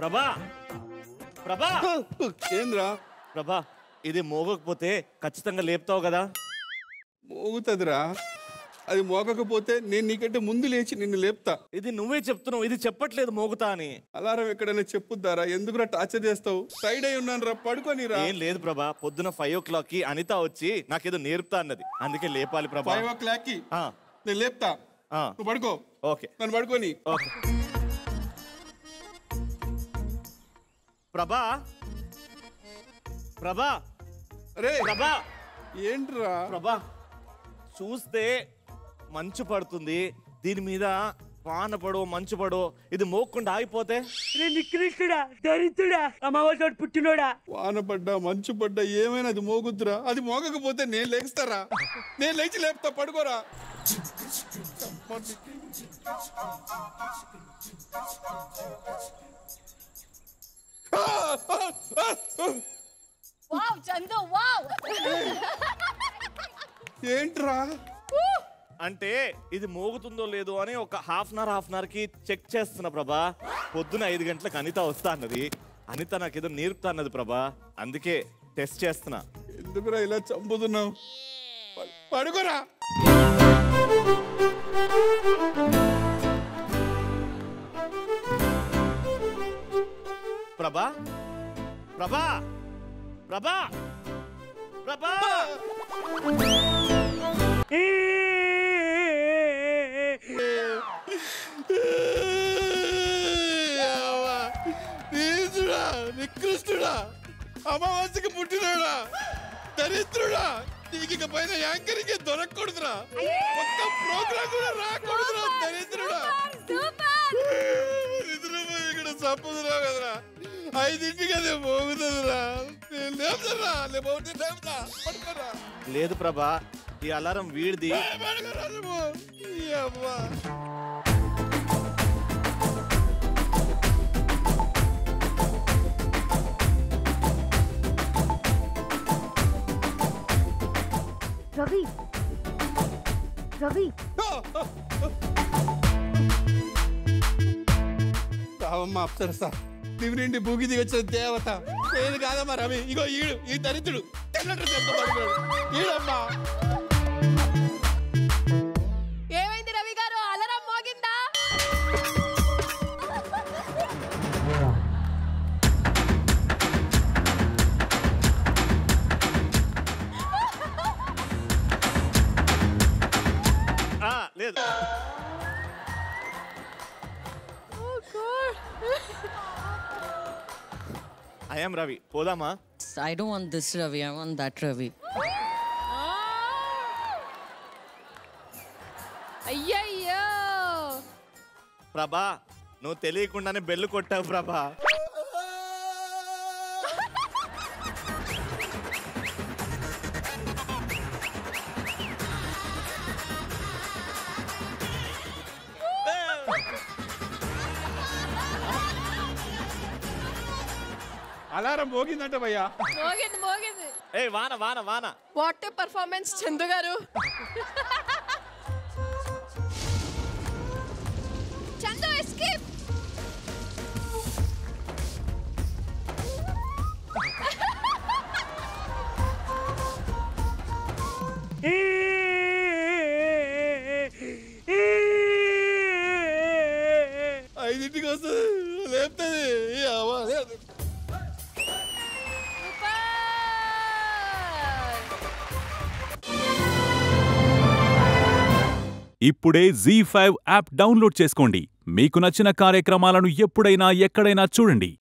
ప్రభా ప్రభా ఏంద్రా ప్రభా ఇది మోగకపోతే ఖచ్చితంగా లేపుతావు కదా? మోగుతుందిరా. అది మోగకపోతే నేను నీకంటే ముందు లేచి నిన్ను లేపుతా. ఇది నువ్వే చెప్తున్నావు, ఇది చెప్పట్లేదు మోగుతా అని. అలారం ఎక్కడైనా చెప్పుద్దారా? ఎందుకురా టార్చర్ చేస్తావు? టైడ్ అయి ఉన్నాను రా, పడుకోనిరా. ఏం లేదు ప్రభా, పొద్దున 5 o'clock కి అనిత వచ్చి నాకేదో నేర్పుతా అన్నది, అందుకే లేపాలి ప్రభా. 5 o'clock కి నేను లేపుతా, నువ్వు పడుకో. ఓకే, నన్ను పడుకోని. ఓకే ప్రభా. ప్రభా అరే ప్రభా ఏంట్రా? ప్రభా చూస్తే మంచు పడుతుంది, దీని మీద వాన పడో మంచు పడో, ఇది మోక్కుండా ఆగిపోతే? నికృష్టుడా, దరిద్రుడా, అమావాస పుట్టినోడా. వాన పడ్డా మంచు పడ్డా ఏమైనా అది మోగుద్దురా. అది మోగకపోతే నేను లేస్తారా? నేను లేచి లేపుతా, పడుకోరా. Wow Chandu, wow. ఏంట్రా? అంటే ఇది మోగుతుందో లేదో అని ఒక హాఫ్ అన్ అవర్ కి చెక్ చేస్తున్నా ప్రభా. పొద్దున 5 గంటలకు అనిత వస్తా అన్నది, అనిత నాకేదో నేర్పుతా అన్నది ప్రభా, అందుకే టెస్ట్ చేస్తున్నా. ఎందుకురా ఇలా చంపుతున్నావు? పడుకోరా. ప్రభా ప్రభా ప్రభా ప్రభా నికృష్టుడా, అమావాస్యకి పుట్టినాడా, దరిద్రుడా, నీకు పైన యాంకరింగ్ దొరకకూడదురా. ఒక్క ప్రోగ్రామ్ కూడా రాకూడదురా, దరిద్రుడా. ఇక్కడ చంపుదురా కదరా. 5ంటికి అదే మోగుతుందిరా. లేపుతారా? లేకపోతే లేపుతా, పడుకోరా. లేదు ప్రభా, ఈ అలారం వీడిది. పడుకోరా నువ్వు. ఈ అమ్మా రవి, రవి, రావమ్మా అప్సరసా, దివి నుండి భూకి దిగి వచ్చిన దేవత. ఏది కాదమ్మా రవి. ఇగో ఈడు, ఈ దరిద్రుడు తెల్లటి చెత్త పడుకోడు ఈడమ్మా. ఏమైంది రవి గారు? అలారం మోగిందా? లేదు. I am Ravi. పోదామా? I don't want this Ravi, I want that Ravi. అయ్యయ్యో ప్రభా, నువ్వు తెలియకుండానే బెల్లు కొట్టావు ప్రభా. అలారం మోగిందంట భయ్యా. మోగింది, మోగింది. ఏ వాన వాన వాన. వాట్ ఏ పర్ఫార్మెన్స్ చందు గారు. చందు ఎస్కేప్. ఐదింటికి వస్తుంది, లేపుతుంది. ఇప్పుడే జీ5 యాప్ డౌన్లోడ్ చేసుకోండి. మీకు నచ్చిన కార్యక్రమాలను ఎప్పుడైనా ఎక్కడైనా చూడండి.